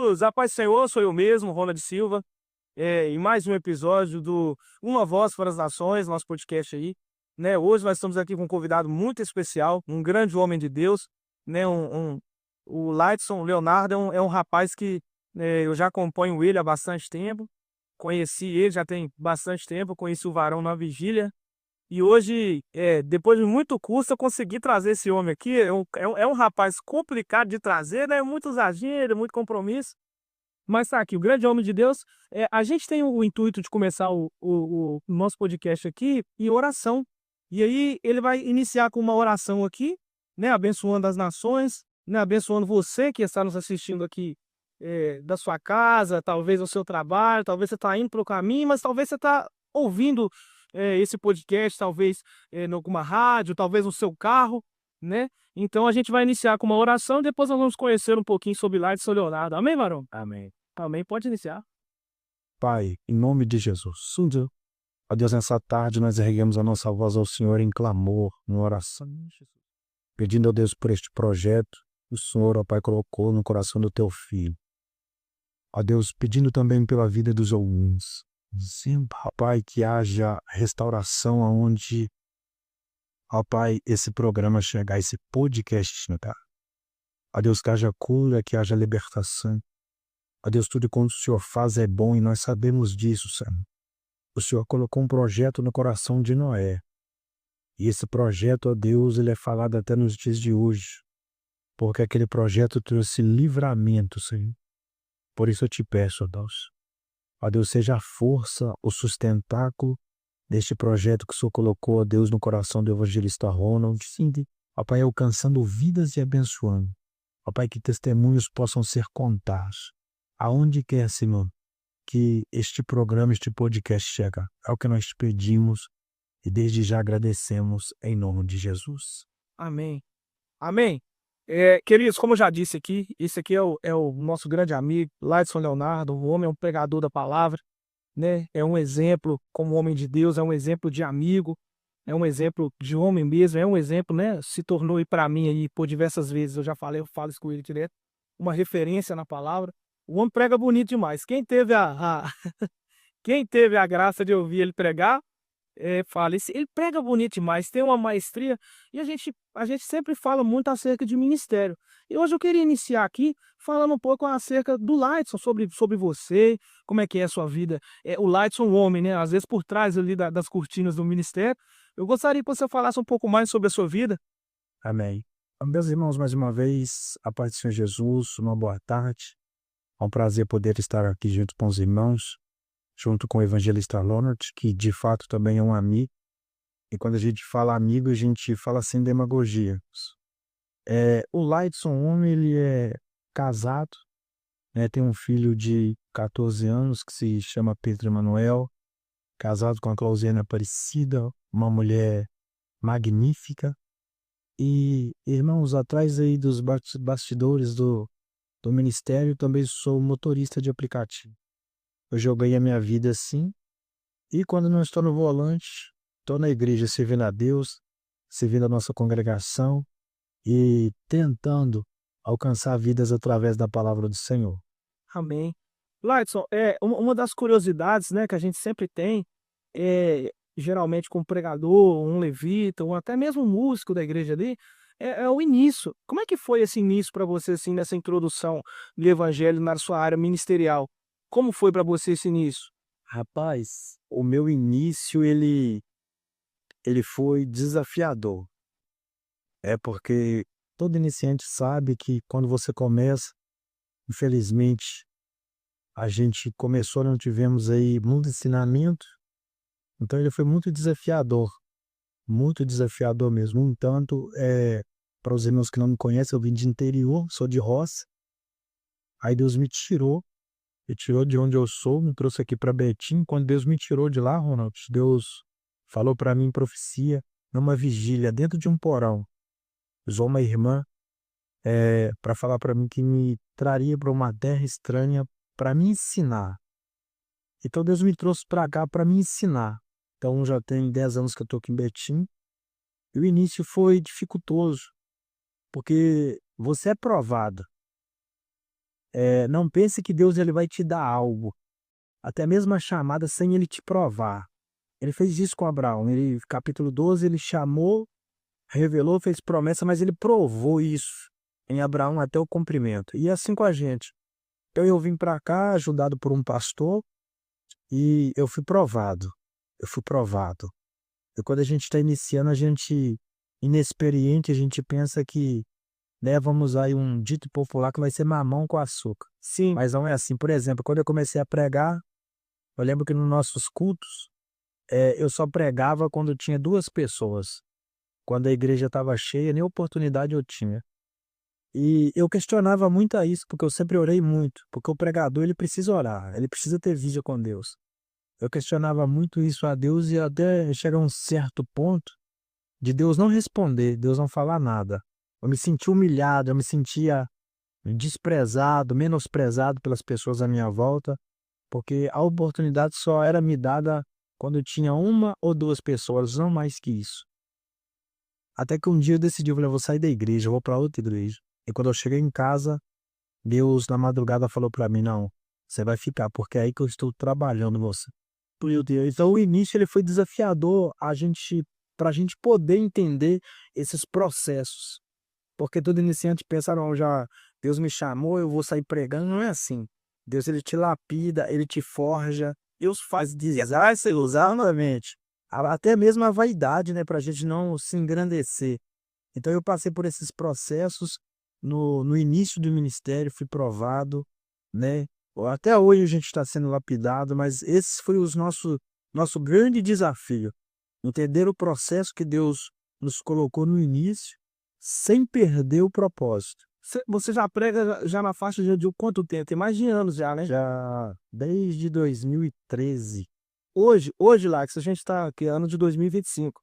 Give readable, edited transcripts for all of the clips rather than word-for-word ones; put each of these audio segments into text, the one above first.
queridos, a paz do Senhor, sou eu mesmo, Ronald Silva, em mais um episódio do Uma Voz para as Nações, nosso podcast aí, né? Hoje nós estamos aqui com um convidado muito especial, um grande homem de Deus, né? O Laidson Leonardo é um rapaz que eu já acompanho ele há bastante tempo, conheci ele já tem bastante tempo, conheci o varão na vigília, e hoje, depois de muito custo, eu consegui trazer esse homem aqui. É um rapaz complicado de trazer, né? Muitos agendas, muito compromisso. Mas tá aqui, o grande homem de Deus. A gente tem o intuito de começar o nosso podcast aqui em oração. E aí ele vai iniciar com uma oração aqui, né? Abençoando as nações, né? Abençoando você que está nos assistindo aqui da sua casa, talvez o seu trabalho, talvez você está indo para o caminho, mas talvez você está ouvindo esse podcast, talvez em alguma rádio, talvez no seu carro, né? Então a gente vai iniciar com uma oração e depois nós vamos conhecer um pouquinho sobre Laidson Leonardo. Amém, varão? Amém. Amém, pode iniciar. Pai, em nome de Jesus, ó Deus, nessa tarde nós erguemos a nossa voz ao Senhor em clamor, em oração, pedindo a Deus por este projeto que o Senhor, ó Pai, colocou no coração do teu filho. Ó Deus, pedindo também pela vida dos ouvintes. Sim, ó Pai, que haja restauração aonde, ó Pai, esse programa chegar, esse podcast chegar. Ó Deus, que haja cura, que haja libertação. Ó Deus, tudo quanto o Senhor faz é bom e nós sabemos disso, Senhor. O Senhor colocou um projeto no coração de Noé. E esse projeto, ó Deus, ele é falado até nos dias de hoje. Porque aquele projeto trouxe livramento, Senhor. Por isso eu te peço, ó Deus. Ó Deus, seja a força, o sustentáculo deste projeto que o Senhor colocou, ó Deus, no coração do evangelista Ronald. Sim, ó Pai, alcançando vidas e abençoando. Ó Pai, que testemunhos possam ser contados. Aonde quer, Senhor, que este programa, este podcast chega. É o que nós te pedimos e desde já agradecemos em nome de Jesus. Amém. Amém. Queridos, como eu já disse aqui, esse aqui é o nosso grande amigo, Laidson Leonardo. O homem é um pregador da palavra, né? É um exemplo como homem de Deus, é um exemplo de amigo, é um exemplo de homem mesmo, é um exemplo, né? Se tornou aí para mim aí por diversas vezes, eu já falei, eu falo isso com ele direto, uma referência na palavra. O homem prega bonito demais. Quem teve a graça de ouvir ele pregar, fala, ele prega bonito demais, tem uma maestria, e a gente sempre fala muito acerca de ministério. E hoje eu queria iniciar aqui falando um pouco acerca do Laidson, sobre você, como é que é a sua vida. O Laidson, o homem, né? Às vezes por trás ali das cortinas do ministério. Eu gostaria que você falasse um pouco mais sobre a sua vida. Amém. Meus irmãos, mais uma vez, a paz do Senhor Jesus, uma boa tarde. É um prazer poder estar aqui junto com os irmãos, junto com o evangelista Leonard, que de fato também é um amigo. E quando a gente fala amigo, a gente fala sem demagogia. O Laidson, homem, ele é casado, né, tem um filho de 14 anos que se chama Pedro Emanuel, casado com a Clauziana Aparecida, uma mulher magnífica. E, irmãos, atrás aí dos bastidores do ministério, também sou motorista de aplicativo. Eu joguei a minha vida assim, e quando não estou no volante, estou na igreja servindo a Deus, servindo a nossa congregação e tentando alcançar vidas através da palavra do Senhor. Amém. Laidson, uma das curiosidades, né, que a gente sempre tem, geralmente com um pregador, um levita, ou até mesmo um músico da igreja ali, é o início. Como é que foi esse início para você, assim, nessa introdução do evangelho na sua área ministerial? Como foi para você esse início? Rapaz, o meu início ele foi desafiador. É porque todo iniciante sabe que quando você começa, infelizmente, a gente começou, não tivemos aí muito ensinamento, então ele foi muito desafiador mesmo. Um tanto, para os irmãos que não me conhecem, eu vim de interior, sou de roça, aí Deus me tirou de onde eu sou, me trouxe aqui para Betim. Quando Deus me tirou de lá, Ronald, Deus falou para mim em profecia, numa vigília, dentro de um porão, usou uma irmã para falar para mim que me traria para uma terra estranha para me ensinar. Então Deus me trouxe para cá para me ensinar. Então já tem 10 anos que eu estou aqui em Betim. E o início foi dificultoso, porque você é provado. Não pense que Deus ele vai te dar algo, até mesmo a chamada sem ele te provar. Ele fez isso com Abraão, capítulo 12, ele chamou, revelou, fez promessa, mas ele provou isso em Abraão até o cumprimento. E assim com a gente. Então eu vim para cá ajudado por um pastor e eu fui provado. Eu fui provado. E quando a gente está iniciando, a gente inexperiente, a gente pensa que, né, vamos usar aí um dito popular que vai ser mamão com açúcar. Sim. Mas não é assim. Por exemplo, quando eu comecei a pregar, eu lembro que nos nossos cultos, eu só pregava quando tinha 2 pessoas. Quando a igreja estava cheia, nem oportunidade eu tinha. E eu questionava muito a isso, porque eu sempre orei muito, porque o pregador ele precisa orar, ele precisa ter vídeo com Deus. Eu questionava muito isso a Deus e até chegar a um certo ponto de Deus não responder, Deus não falar nada. Eu me sentia humilhado, eu me sentia desprezado, menosprezado pelas pessoas à minha volta, porque a oportunidade só era me dada quando eu tinha 1 ou 2 pessoas, não mais que isso. Até que um dia eu decidi, eu falei: "Eu vou sair da igreja, eu vou para outra igreja". E quando eu cheguei em casa, Deus na madrugada falou para mim: "Não, você vai ficar, porque é aí que eu estou trabalhando você". Meu Deus, então o início ele foi desafiador para a gente poder entender esses processos, porque todo iniciante pensa: "Não, já Deus me chamou, eu vou sair pregando", não é assim. Deus ele te lapida, ele te forja, Deus faz desastre usar novamente. Até mesmo a vaidade, né, para a gente não se engrandecer. Então eu passei por esses processos no início do ministério, fui provado, né. Até hoje a gente está sendo lapidado, mas esse foi os nosso grande desafio, entender o processo que Deus nos colocou no início, sem perder o propósito. Você já prega já na faixa de quanto tempo? Tem mais de anos já, né? Já desde 2013. Hoje, Lax, a gente está aqui ano de 2025.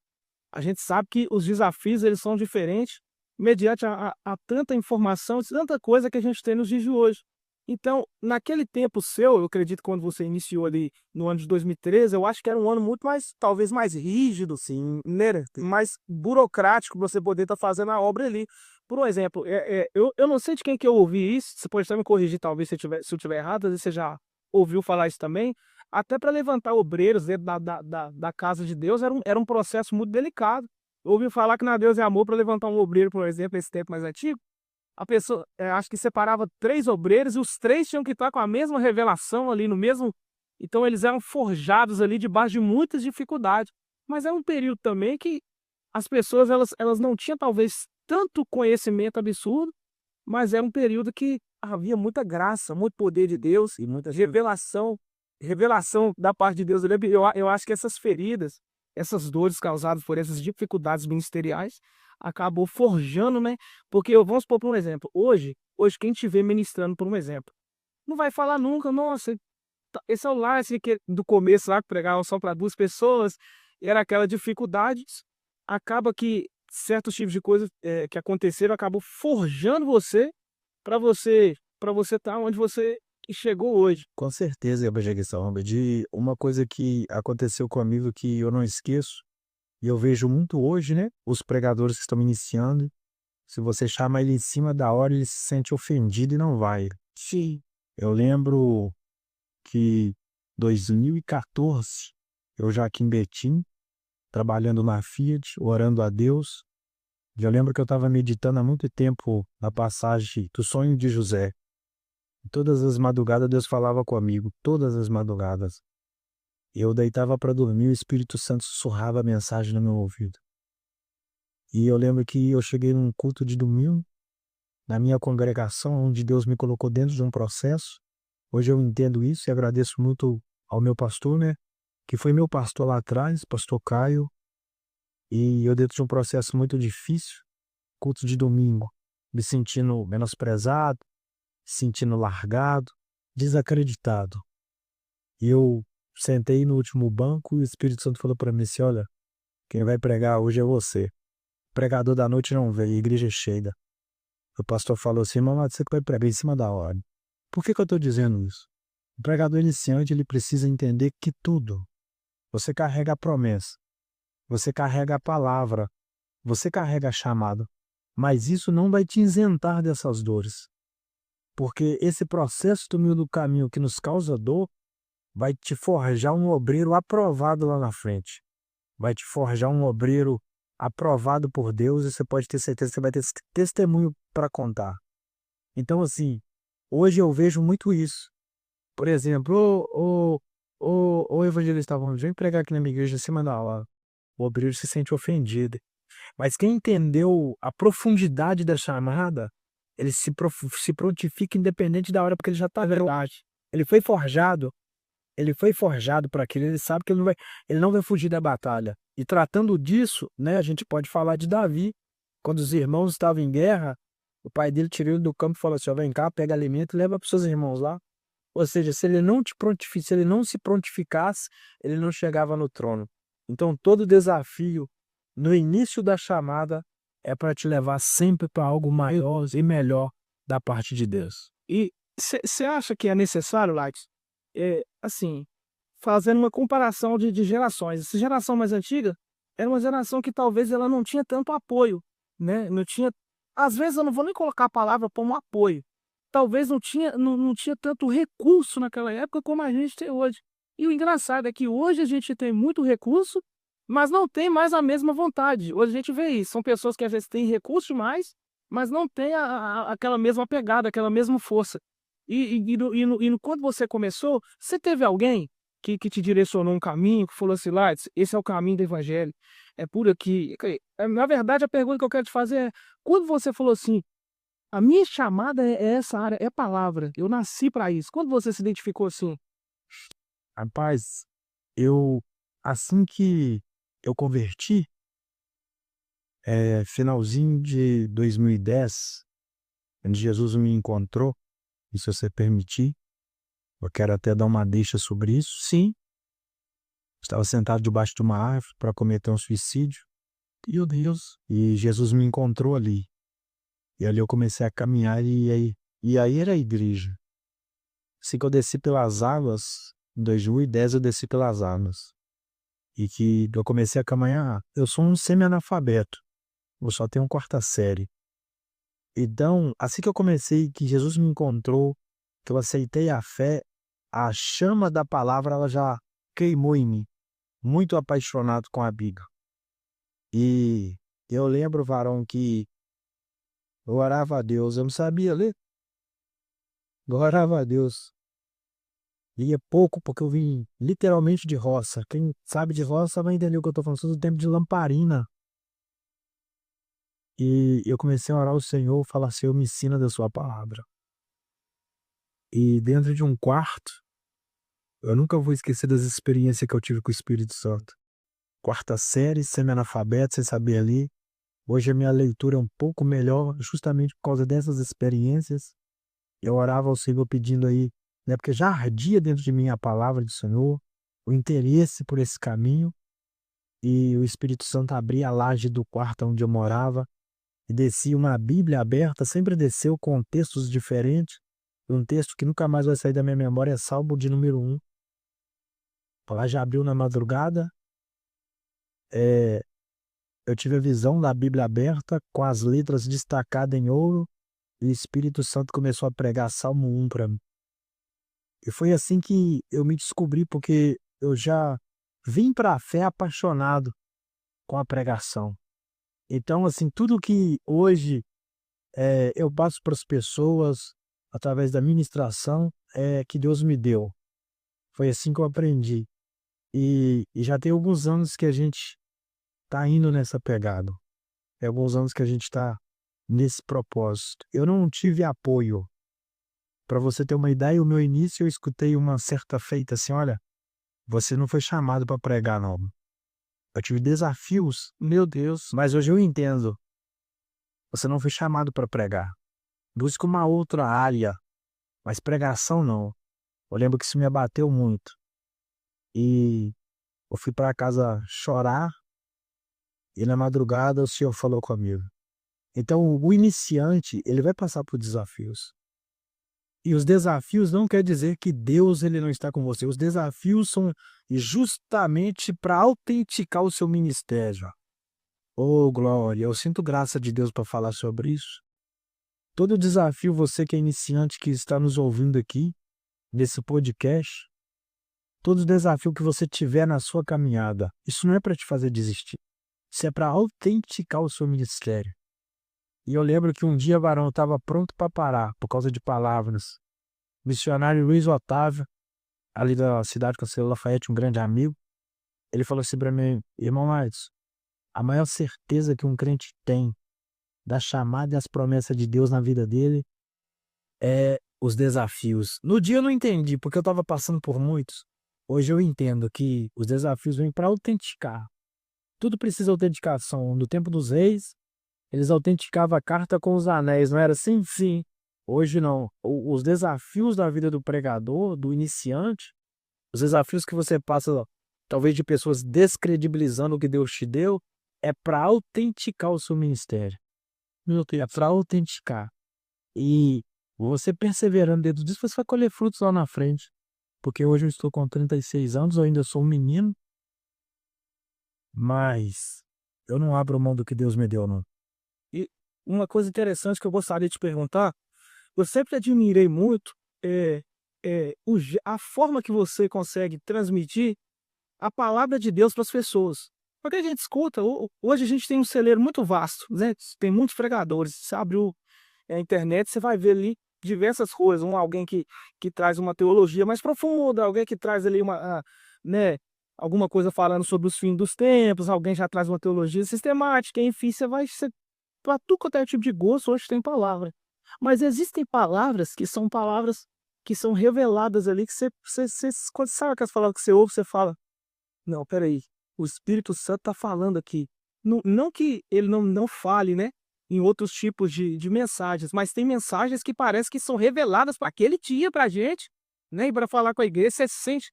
A gente sabe que os desafios eles são diferentes mediante a tanta informação, tanta coisa que a gente tem nos dias de hoje. Então, naquele tempo seu, eu acredito que quando você iniciou ali no ano de 2013, eu acho que era um ano muito mais, talvez mais rígido, Sim, né, mais burocrático pra você poder estar fazendo a obra ali. Por um exemplo, eu não sei de quem que eu ouvi isso, você pode até me corrigir talvez se eu tiver errado, às vezes você já ouviu falar isso também, até para levantar obreiros dentro da casa de Deus era um processo muito delicado. Eu ouvi falar que na Deus é Amor, para levantar um obreiro, por exemplo, esse tempo mais antigo, a pessoa, acho que separava 3 obreiros e os 3 tinham que estar com a mesma revelação ali no mesmo, então eles eram forjados ali debaixo de muitas dificuldades. Mas é um período também que as pessoas elas não tinham talvez tanto conhecimento absurdo, mas era um período que havia muita graça, muito poder de Deus, e muitas revelação da parte de Deus. Eu acho que essas feridas, essas dores causadas por essas dificuldades ministeriais, acabou forjando, né, porque vamos supor por um exemplo, hoje quem te vê ministrando por um exemplo, não vai falar nunca: "Nossa, esse é o Lars que do começo lá que pregava só para 2 pessoas", era aquela dificuldade, acaba que certos tipos de coisas, que aconteceram acabou forjando você para você estar onde você chegou hoje. Com certeza, eu peguei essa onda de uma coisa que aconteceu comigo que eu não esqueço, e eu vejo muito hoje, né, os pregadores que estão iniciando, se você chama ele em cima da hora, ele se sente ofendido e não vai. Sim. Eu lembro que 2014, eu já aqui em Betim, trabalhando na Fiat, orando a Deus, e eu lembro que eu estava meditando há muito tempo na passagem do sonho de José. E todas as madrugadas Deus falava comigo, todas as madrugadas. Eu deitava para dormir, o Espírito Santo sussurrava a mensagem no meu ouvido. E eu lembro que eu cheguei num culto de domingo, na minha congregação, onde Deus me colocou dentro de um processo. Hoje eu entendo isso e agradeço muito ao meu pastor, né, que foi meu pastor lá atrás, pastor Caio, e eu dentro de um processo muito difícil, culto de domingo, me sentindo menosprezado, sentindo largado, desacreditado. E eu sentei no último banco e o Espírito Santo falou para mim assim: "Olha, quem vai pregar hoje é você. O pregador da noite não veio, a igreja é cheia". O pastor falou assim: "Mamãe, você que vai pregar em cima da hora". Por que que eu estou dizendo isso? O pregador iniciante, ele precisa entender que tudo, você carrega a promessa, você carrega a palavra, você carrega a chamada, mas isso não vai te isentar dessas dores. Porque esse processo do meio do caminho que nos causa dor vai te forjar um obreiro aprovado lá na frente. Vai te forjar um obreiro aprovado por Deus e você pode ter certeza que você vai ter testemunho para contar. Então, assim, hoje eu vejo muito isso. Por exemplo, o evangelista, vem pregar aqui na minha igreja acima da aula. O obreiro se sente ofendido. Mas quem entendeu a profundidade da chamada, ele se prontifica independente da hora, porque ele já está verdade. Ele foi forjado, para aquilo, ele sabe que ele não vai fugir da batalha. E tratando disso, né, a gente pode falar de Davi, quando os irmãos estavam em guerra, o pai dele tirou ele do campo e falou assim: ó, vem cá, pega alimento e leva para os seus irmãos lá. Ou seja, se ele não se prontificasse, ele não chegava no trono. Então, todo desafio no início da chamada é para te levar sempre para algo maior e melhor da parte de Deus. E você acha que é necessário, Light, assim, fazendo uma comparação de gerações. Essa geração mais antiga era uma geração que talvez ela não tinha tanto apoio, né? Não tinha, às vezes eu não vou nem colocar a palavra como apoio. Talvez não tinha tanto recurso naquela época como a gente tem hoje. E o engraçado é que hoje a gente tem muito recurso, mas não tem mais a mesma vontade. Hoje a gente vê isso. São pessoas que às vezes têm recurso demais, mas não tem aquela mesma pegada, aquela mesma força. Quando você começou, você teve alguém que te direcionou um caminho, que falou assim: Lights, esse é o caminho do evangelho, é por aqui. Na verdade, a pergunta que eu quero te fazer é: quando você falou assim, a minha chamada é essa área, é palavra, eu nasci para isso. Quando você se identificou assim? Rapaz, assim que eu converti, finalzinho de 2010, onde Jesus me encontrou, e se você permitir, eu quero até dar uma deixa sobre isso. Sim, estava sentado debaixo de uma árvore para cometer um suicídio. Meu Deus! E Jesus me encontrou ali. E ali eu comecei a caminhar e aí era a igreja. Assim que eu desci pelas águas, em 2010 eu desci pelas águas. E que eu comecei a caminhar, eu sou um semi-analfabeto. Eu só tenho quarta série. Então, assim que eu comecei, que Jesus me encontrou, que eu aceitei a fé, a chama da palavra ela já queimou em mim. Muito apaixonado com a Bíblia. E eu lembro, varão, que eu orava a Deus, eu não sabia ler. Eu orava a Deus. Lia pouco porque eu vim literalmente de roça. Quem sabe de roça vai entender o que eu estou falando. Sou do tempo de lamparina. E eu comecei a orar ao Senhor, falar: Senhor, me ensina da sua palavra. E dentro de um quarto, eu nunca vou esquecer das experiências que eu tive com o Espírito Santo. Quarta série, semi-analfabeto, sem saber ler. Hoje a minha leitura é um pouco melhor, justamente por causa dessas experiências. Eu orava ao Senhor pedindo aí, né, porque já ardia dentro de mim a palavra do Senhor, o interesse por esse caminho, e o Espírito Santo abria a laje do quarto onde eu morava e descia uma Bíblia aberta, sempre desceu com textos diferentes. Um texto que nunca mais vai sair da minha memória é Salmo de número 1. Lá já abriu na madrugada, eu tive a visão da Bíblia aberta, com as letras destacadas em ouro, e o Espírito Santo começou a pregar Salmo 1 para mim. E foi assim que eu me descobri, porque eu já vim para a fé apaixonado com a pregação. Então, assim, tudo que hoje eu passo para as pessoas, através da ministração, é que Deus me deu. Foi assim que eu aprendi. E já tem alguns anos que a gente está indo nessa pegada. Tem alguns anos que a gente está nesse propósito. Eu não tive apoio. Para você ter uma ideia, o meu início eu escutei uma certa feita assim: olha, você não foi chamado para pregar, não. Eu tive desafios, meu Deus, mas hoje eu entendo. Você não foi chamado para pregar. Busca uma outra área, mas pregação não. Eu lembro que isso me abateu muito. E eu fui para casa chorar e na madrugada o Senhor falou comigo. Então, o iniciante, ele vai passar por desafios. E os desafios não quer dizer que Deus ele não está com você. Os desafios são justamente para autenticar o seu ministério. Oh, glória! Eu sinto graça de Deus para falar sobre isso. todo desafio, você que é iniciante, que está nos ouvindo aqui, nesse podcast, todo desafio que você tiver na sua caminhada, isso não é para te fazer desistir. Isso é para autenticar o seu ministério. E eu lembro que um dia, varão, eu estava pronto para parar por causa de palavras. O missionário Luiz Otávio, ali da cidade Conselheiro Lafayette, um grande amigo, ele falou assim para mim: irmão Matos, a maior certeza que um crente tem da chamada e as promessas de Deus na vida dele é os desafios. No dia eu não entendi, porque eu estava passando por muitos. Hoje eu entendo que os desafios vêm para autenticar. Tudo precisa de autenticação. No tempo dos reis, eles autenticavam a carta com os anéis, não era assim? Sim. Hoje não. Os desafios da vida do pregador, do iniciante, os desafios que você passa, talvez de pessoas descredibilizando o que Deus te deu, é para autenticar o seu ministério. Meu Deus, é para autenticar. E você perseverando dentro disso, você vai colher frutos lá na frente. Porque hoje eu estou com 36 anos, eu ainda sou um menino, mas eu não abro mão do que Deus me deu, não. E uma coisa interessante que eu gostaria de te perguntar, eu sempre admirei muito a forma que você consegue transmitir a palavra de Deus para as pessoas. Porque a gente escuta, hoje a gente tem um celeiro muito vasto, né? Tem muitos pregadores. Você abre a internet, você vai ver ali diversas coisas. Alguém que traz uma teologia mais profunda, alguém que traz ali né, alguma coisa falando sobre os fins dos tempos, alguém já traz uma teologia sistemática, enfim, para tudo quanto é tipo de gosto, hoje tem palavra. Mas existem palavras que são reveladas ali, que quando sabe aquelas palavras que você ouve, você fala: não, peraí, o Espírito Santo está falando aqui. Não, não que ele não fale, né, em outros tipos de mensagens, mas tem mensagens que parece que são reveladas para aquele dia para a gente, né, e para falar com a igreja, você sente,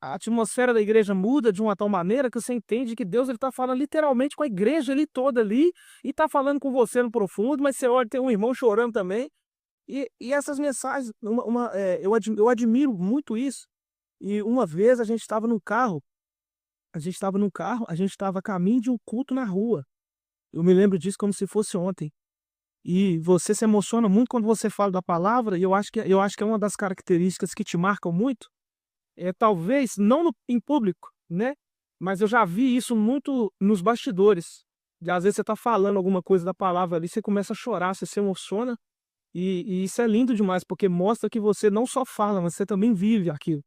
a atmosfera da igreja muda de uma tal maneira que você entende que Deus está falando literalmente com a igreja ali toda ali, e está falando com você no profundo, mas você olha, tem um irmão chorando também, e essas mensagens, eu admiro muito isso. E uma vez a gente estava no carro, a gente estava a caminho de um culto na rua. Eu me lembro disso como se fosse ontem. E você se emociona muito quando você fala da palavra, e eu acho que é uma das características que te marcam muito, talvez não em público, né? Mas eu já vi isso muito nos bastidores. De às vezes você está falando alguma coisa da palavra ali, você começa a chorar, você se emociona, e isso é lindo demais, porque mostra que você não só fala, mas você também vive aquilo.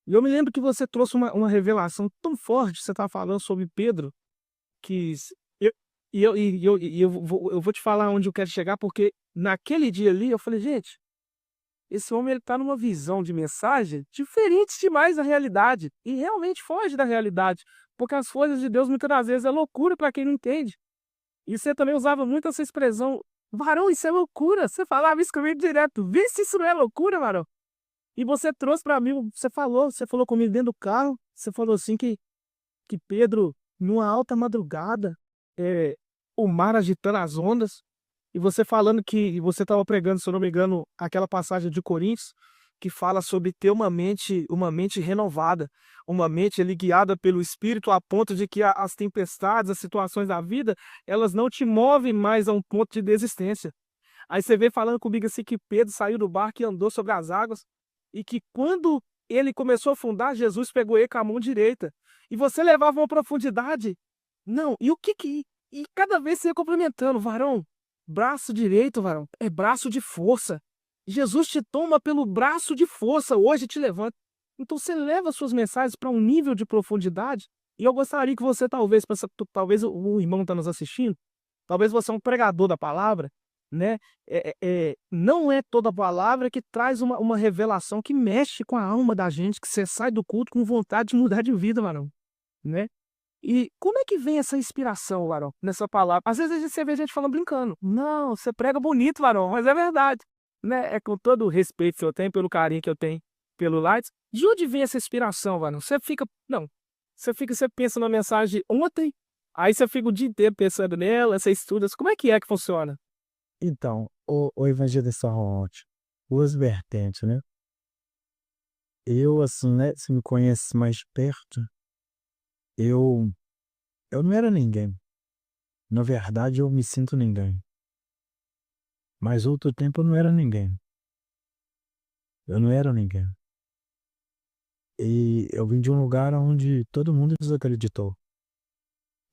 E eu me lembro que você trouxe uma revelação tão forte, você estava falando sobre Pedro, que eu, eu vou te falar onde eu quero chegar, porque naquele dia ali eu falei: gente, esse homem ele tá numa visão de mensagem diferente demais da realidade, e realmente foge da realidade, porque as coisas de Deus muitas das vezes é loucura para quem não entende. E você também usava muito essa expressão: varão, isso é loucura. Você falava isso comigo direto: vê se isso não é loucura, varão. E você trouxe para mim, você falou comigo dentro do carro, você falou assim que Pedro, numa alta madrugada, é, o mar agitando as ondas, e você falando que você estava pregando, se eu não me engano, aquela passagem de Coríntios, que fala sobre ter uma mente renovada, uma mente ali guiada pelo Espírito, a ponto de que as tempestades, as situações da vida, elas não te movem mais a um ponto de desistência. Aí você vê falando comigo assim que Pedro saiu do barco e andou sobre as águas, e que quando ele começou a afundar, Jesus pegou ele com a mão direita. E você levava uma profundidade. Não, e o que. E cada vez você ia complementando: varão, braço direito, varão, é braço de força. Jesus te toma pelo braço de força, hoje te levanta. Então você leva suas mensagens para um nível de profundidade. E eu gostaria que você, talvez o irmão está nos assistindo, talvez você é um pregador da palavra, né? Não é toda palavra que traz uma revelação que mexe com a alma da gente, que você sai do culto com vontade de mudar de vida, varão, né? E como é que vem essa inspiração, varão, nessa palavra? Às vezes você vê gente falando brincando: não, você prega bonito, varão, mas é verdade, né? É com todo o respeito que eu tenho, pelo carinho que eu tenho pelo Lights. De onde vem essa inspiração, varão? Você pensa na mensagem ontem, aí você fica o dia inteiro pensando nela, você estuda. Como é que funciona? Então, o evangelista Ronald, duas vertentes, né? Eu, assim, né, se me conhece mais perto, eu, eu não era ninguém. Na verdade, eu me sinto ninguém. Mas outro tempo eu não era ninguém. Eu não era ninguém. E eu vim de um lugar onde todo mundo desacreditou.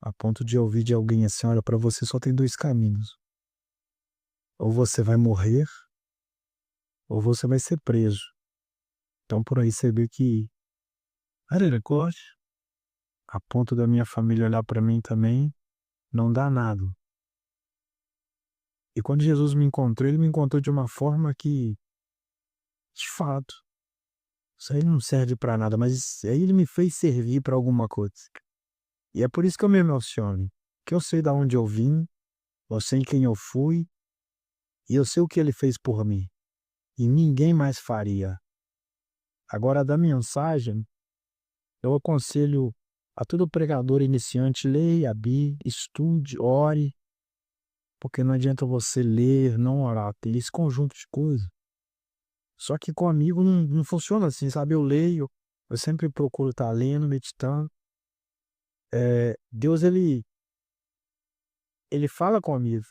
A ponto de ouvir de alguém assim: olha, para você só tem dois caminhos. Ou você vai morrer, ou você vai ser preso. Então por aí você vê que Araraquara, a ponto da minha família olhar para mim também, não dá nada. E quando Jesus me encontrou, ele me encontrou de uma forma que, de fato, isso aí não serve para nada, mas aí ele me fez servir para alguma coisa. E é por isso que eu me emociono, que eu sei da onde eu vim, eu sei quem eu fui, e eu sei o que ele fez por mim. E ninguém mais faria. Agora, da mensagem, eu aconselho a todo pregador iniciante: leia a Bíblia, estude, ore, porque não adianta você ler, não orar, tem esse conjunto de coisas. Só que comigo não funciona assim, sabe? Eu leio, eu sempre procuro estar lendo, meditando. Deus, ele fala comigo.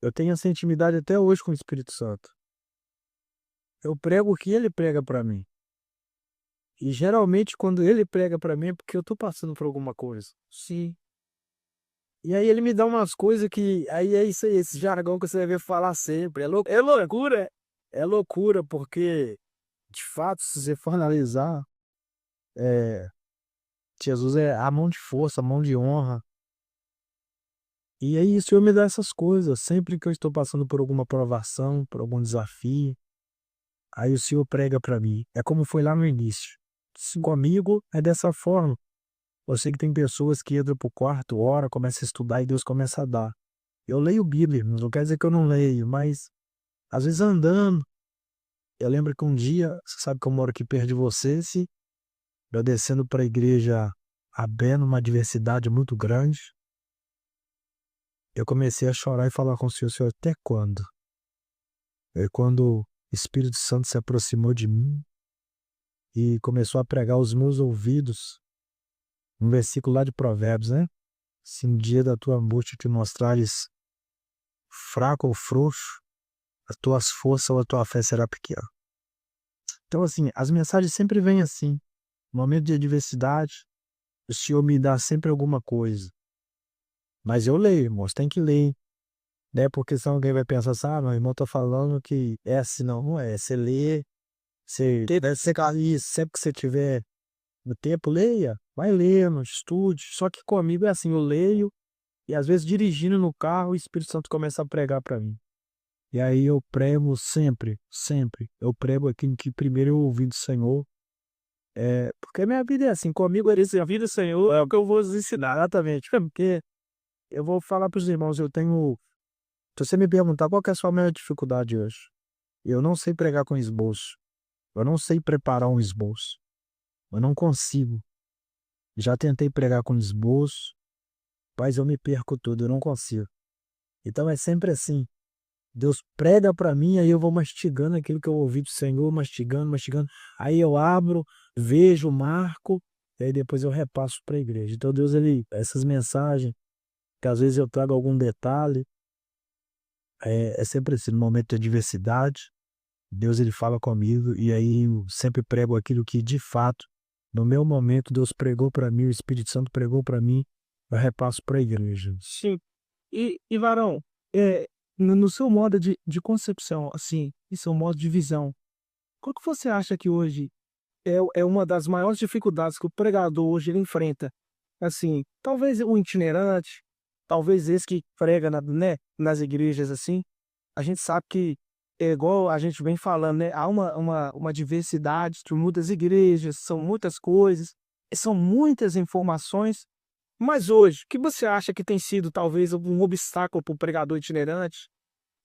Eu tenho essa intimidade até hoje com o Espírito Santo. Eu prego o que ele prega para mim. E geralmente quando ele prega para mim é porque eu tô passando por alguma coisa. Sim. E aí ele me dá umas coisas que aí é isso aí, esse jargão que você vai ver falar sempre. É loucura. É loucura, porque de fato, se você for analisar, é, Jesus é a mão de força, a mão de honra. E aí o Senhor me dá essas coisas, sempre que eu estou passando por alguma provação, por algum desafio, aí o Senhor prega para mim. É como foi lá no início. Comigo é dessa forma. Eu sei que tem pessoas que entram pro quarto, ora, começa a estudar e Deus começa a dar. Eu leio Bíblia, não quer dizer que eu não leio, mas às vezes andando. Eu lembro que um dia, você sabe que eu moro aqui perto de você, se eu descendo para a igreja a pé numa diversidade muito grande, eu comecei a chorar e falar com o Senhor: até quando? E quando o Espírito Santo se aproximou de mim e começou a pregar aos meus ouvidos um versículo lá de Provérbios, né? Se um dia da tua angústia te mostrares fraco ou frouxo, as tuas forças ou a tua fé será pequena. Então, assim, as mensagens sempre vêm assim. No momento de adversidade, o Senhor me dá sempre alguma coisa. Mas eu leio, irmãos, tem que ler, né? Porque senão alguém vai pensar assim: meu irmão tá falando que é assim. Não, não é. Você lê, você isso, sempre que você tiver no tempo, leia, vai lendo, estude. Só que comigo é assim, eu leio e às vezes dirigindo no carro, o Espírito Santo começa a pregar para mim. E aí eu prego sempre, sempre. Eu prego aquilo que primeiro eu ouvi do Senhor. Porque a minha vida é assim, comigo é isso, a vida do Senhor é o que eu vou vos ensinar, exatamente. Porque eu vou falar para os irmãos, se você me perguntar qual que é a sua maior dificuldade hoje, eu não sei pregar com esboço. Eu não sei preparar um esboço. Eu não consigo. Já tentei pregar com esboço, mas eu me perco tudo, eu não consigo. Então é sempre assim. Deus prega para mim, aí eu vou mastigando aquilo que eu ouvi do Senhor, mastigando, mastigando. Aí eu abro, vejo, marco, e aí depois eu repasso para a igreja. Então Deus, essas mensagens, que às vezes eu trago algum detalhe, é sempre assim, no momento de adversidade, Deus ele fala comigo, e aí eu sempre prego aquilo que de fato, no meu momento, Deus pregou para mim, o Espírito Santo pregou para mim, eu repasso para a igreja. Sim. E varão, no seu modo de concepção, assim, e seu modo de visão, qual que você acha que hoje é uma das maiores dificuldades que o pregador hoje ele enfrenta? Assim, talvez o itinerante, talvez esse que prega né, nas igrejas assim, a gente sabe que é igual a gente vem falando, né? Há uma diversidade de muitas igrejas, são muitas coisas, são muitas informações, mas hoje, o que você acha que tem sido talvez um obstáculo para o pregador itinerante,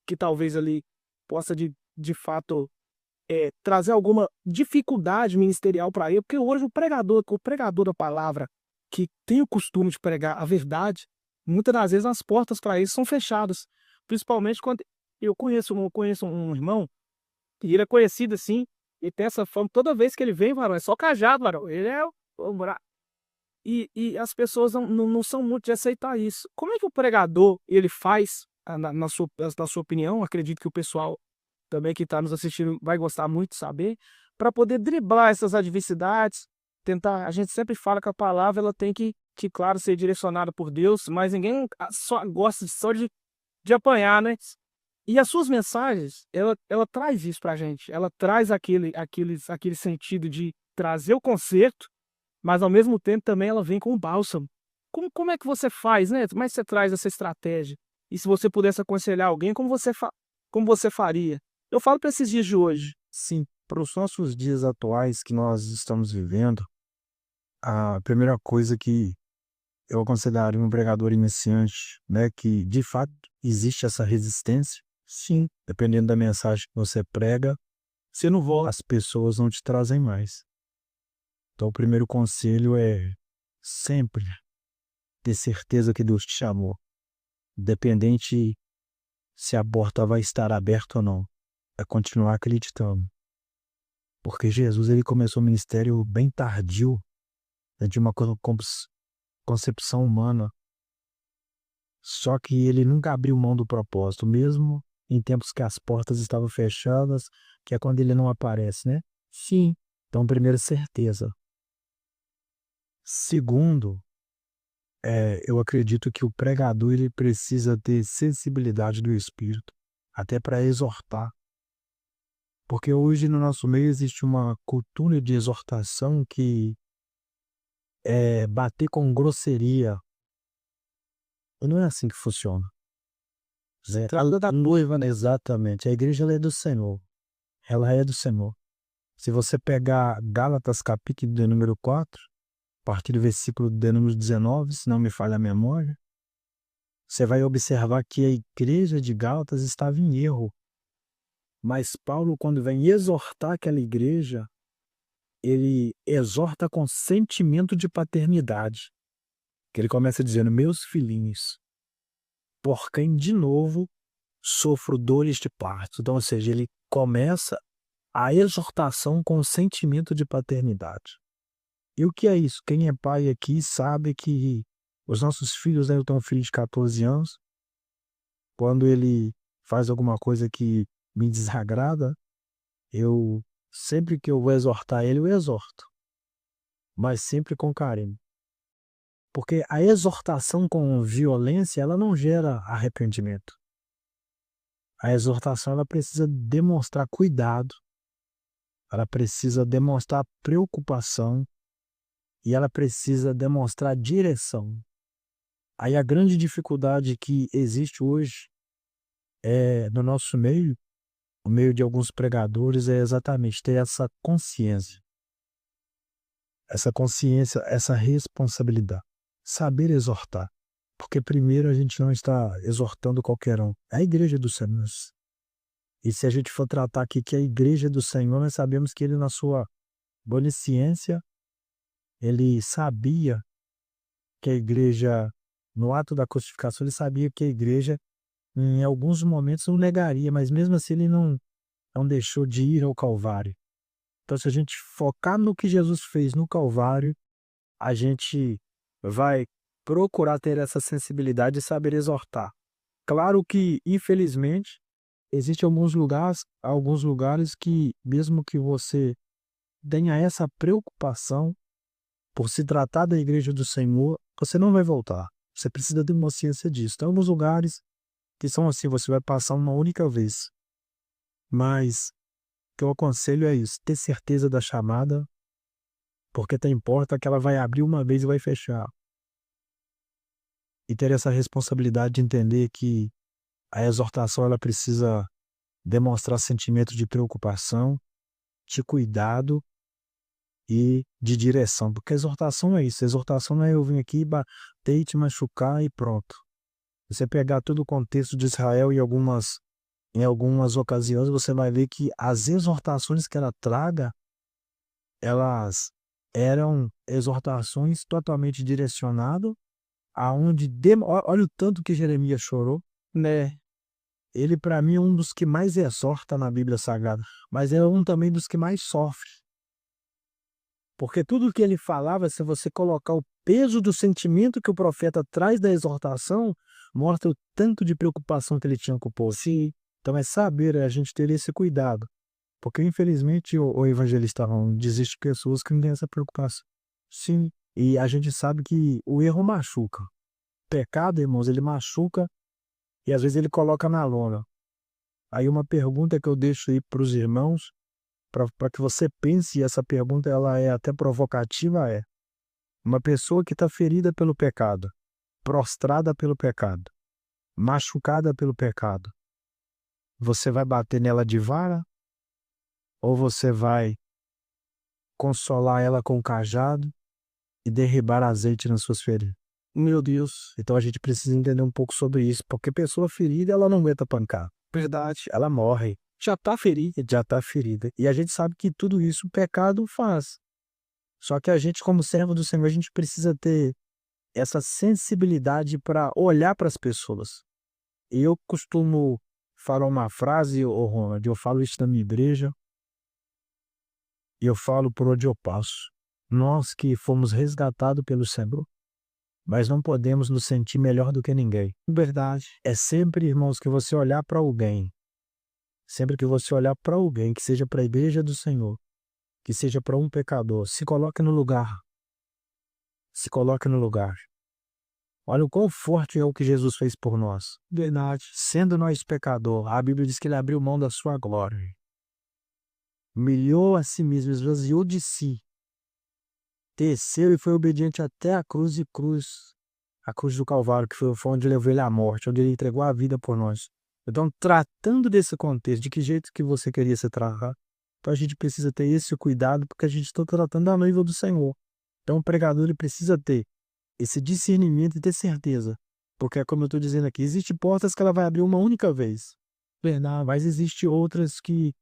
que talvez ali possa de fato trazer alguma dificuldade ministerial para ele? Porque hoje o pregador da palavra, que tem o costume de pregar a verdade, muitas das vezes as portas para ele são fechadas, principalmente quando eu conheço um irmão e ele é conhecido assim, e tem essa fama, toda vez que ele vem, varão, é só cajado, varão, ele é e as pessoas não são muito de aceitar isso. Como é que o pregador ele faz na sua opinião, acredito que o pessoal também que está nos assistindo vai gostar muito de saber, para poder driblar essas adversidades, tentar a gente sempre fala que a palavra ela tem que claro, ser direcionada por Deus, mas ninguém só gosta só de apanhar, né. E as suas mensagens, ela traz isso pra gente, ela traz aquele sentido de trazer o conserto, mas ao mesmo tempo também ela vem com o bálsamo. Como é que você faz, né, como é que você traz essa estratégia? E se você pudesse aconselhar alguém, como você faria? Eu falo para esses dias de hoje. Sim, para os nossos dias atuais que nós estamos vivendo, a primeira coisa que eu aconselharia um pregador iniciante, né, que de fato existe essa resistência, sim, dependendo da mensagem que você prega, Você não volta. as pessoas não te trazem mais. Então, o primeiro conselho é sempre ter certeza que Deus te chamou, independente se a porta vai estar aberta ou não, é continuar acreditando. Porque Jesus ele começou o ministério bem tardio, né, de uma concepção humana, só que ele nunca abriu mão do propósito, mesmo em tempos que as portas estavam fechadas, que é quando ele não aparece, né? Sim, Então, primeiro, certeza. Segundo, eu acredito que o pregador ele precisa ter sensibilidade do Espírito, até para exortar. Porque hoje no nosso meio existe uma cultura de exortação que é bater com grosseria. E não é assim que funciona. Zé, trata da noiva, né? Exatamente. A igreja ela é do Senhor. Ela é do Senhor. Se você pegar Gálatas capítulo de número 4, a partir do versículo de número 19, se não me falha a memória, você vai observar que a igreja de Gálatas estava em erro. Mas Paulo, quando vem exortar aquela igreja, ele exorta com sentimento de paternidade. Que ele começa dizendo, meus filhinhos, por quem de novo sofro dores de parto. Então, ou seja, ele começa a exortação com sentimento de paternidade. E o que é isso? Quem é pai aqui sabe que os nossos filhos, né, eu tenho um filho de 14 anos, quando ele faz alguma coisa que me desagrada, eu sempre que eu vou exortar ele, eu exorto, mas sempre com carinho. Porque a exortação com violência, ela não gera arrependimento. A exortação ela precisa demonstrar cuidado, ela precisa demonstrar preocupação e ela precisa demonstrar direção. Aí a grande dificuldade que existe hoje no nosso meio, no meio de alguns pregadores, é exatamente ter essa consciência, essa responsabilidade, saber exortar. Porque primeiro a gente não está exortando qualquer um, é a igreja do Senhor. E se a gente for tratar aqui que é a igreja do Senhor, nós sabemos que ele na sua onisciência, ele sabia que a igreja, no ato da crucificação, ele sabia que a igreja, em alguns momentos, o negaria, mas mesmo assim ele não deixou de ir ao Calvário. Então, se a gente focar no que Jesus fez no Calvário, a gente vai procurar ter essa sensibilidade e saber exortar. Claro que, infelizmente, existem alguns lugares que, mesmo que você tenha essa preocupação por se tratar da igreja do Senhor, você não vai voltar. Você precisa ter uma ciência disso. Tem alguns lugares que são assim, você vai passar uma única vez. Mas o que eu aconselho é isso, ter certeza da chamada, porque tem porta que ela vai abrir uma vez e vai fechar. E ter essa responsabilidade de entender que a exortação ela precisa demonstrar sentimento de preocupação, de cuidado e de direção, porque a exortação é isso, a exortação não é eu vim aqui bater e te machucar e pronto. Você pegar todo o contexto de Israel em algumas ocasiões, você vai ver que as exortações que ela traga, elas eram exortações totalmente direcionadas aonde olha o tanto que Jeremias chorou, né, ele para mim é um dos que mais exorta na Bíblia Sagrada, mas é um também dos que mais sofre. Porque tudo que ele falava, se você colocar o peso do sentimento que o profeta traz da exortação, mostra o tanto de preocupação que ele tinha com o povo. Sim. Então é saber, a gente ter esse cuidado. Porque, infelizmente, o evangelista não existe pessoas que não têm essa preocupação. Sim. E a gente sabe que o erro machuca. O pecado, irmãos, ele machuca e às vezes ele coloca na lona. Aí uma pergunta que eu deixo aí para os irmãos, para que você pense, e essa pergunta ela é até provocativa, é: uma pessoa que está ferida pelo pecado, prostrada pelo pecado, machucada pelo pecado, você vai bater nela de vara? Ou você vai consolar ela com o cajado e derribar azeite nas suas feridas? Meu Deus. Então a gente precisa entender um pouco sobre isso, porque pessoa ferida, ela não aguenta pancada. Verdade. Ela morre, Já tá ferido. já está ferida. E a gente sabe que tudo isso o pecado faz. Só que a gente, como servo do Senhor, a gente precisa ter essa sensibilidade para olhar para as pessoas. E eu costumo falar uma frase, ô Ronald, eu falo isso na minha igreja, e eu falo por onde eu passo. Nós que fomos resgatados pelo Senhor, mas não podemos nos sentir melhor do que ninguém. Verdade. É sempre, irmãos, que você olhar para alguém, sempre que você olhar para alguém, que seja para a igreja do Senhor, que seja para um pecador, se coloque no lugar. Se coloque no lugar. Olha o quão forte é o que Jesus fez por nós. Verdade. Sendo nós pecador, a Bíblia diz que ele abriu mão da sua glória. Humilhou a si mesmo, esvaziou de si. Desceu e foi obediente até a cruz a cruz do Calvário, que foi onde levou ele à morte, onde ele entregou a vida por nós. Então, tratando desse contexto, de que jeito que você queria ser tratado, então a gente precisa ter esse cuidado, porque a gente está tratando da noiva do Senhor. Então, o pregador ele precisa ter esse discernimento e ter certeza. Porque, como eu estou dizendo aqui, existem portas que ela vai abrir uma única vez. Verdade. Mas existem outras que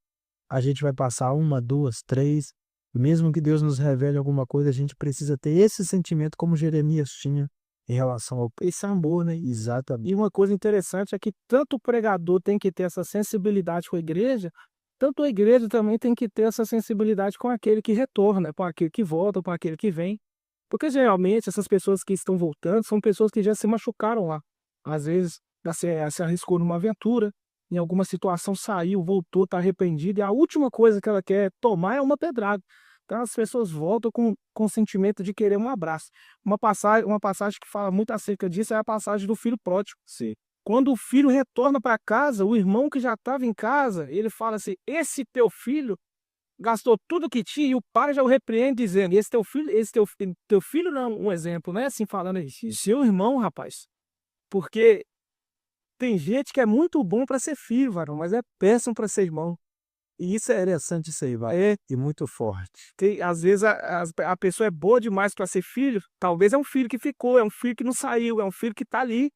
a gente vai passar uma, duas, três. Mesmo que Deus nos revele alguma coisa, a gente precisa ter esse sentimento como Jeremias tinha em relação ao esse amor, né? Exatamente. E uma coisa interessante é que tanto o pregador tem que ter essa sensibilidade com a igreja, tanto a igreja também tem que ter essa sensibilidade com aquele que retorna, com aquele que volta, com aquele que vem. Porque geralmente essas pessoas que estão voltando são pessoas que já se machucaram lá. Às vezes se arriscou numa aventura, em alguma situação saiu, voltou, está arrependido, e a última coisa que ela quer tomar é uma pedrada. Então as pessoas voltam com o sentimento de querer um abraço. Uma passagem que fala muito acerca disso é a passagem do filho pródigo. Sim. Quando o filho retorna para casa, o irmão que já estava em casa, ele fala assim: esse teu filho gastou tudo que tinha, e o pai já o repreende dizendo: teu filho não, um exemplo, né? Assim falando aí, seu irmão, rapaz. Porque tem gente que é muito bom para ser filho, varão, mas é péssimo para ser irmão. E isso é interessante isso aí, vai. E muito forte. Às vezes a pessoa é boa demais para ser filho, talvez é um filho que ficou, é um filho que não saiu, é um filho que está ali,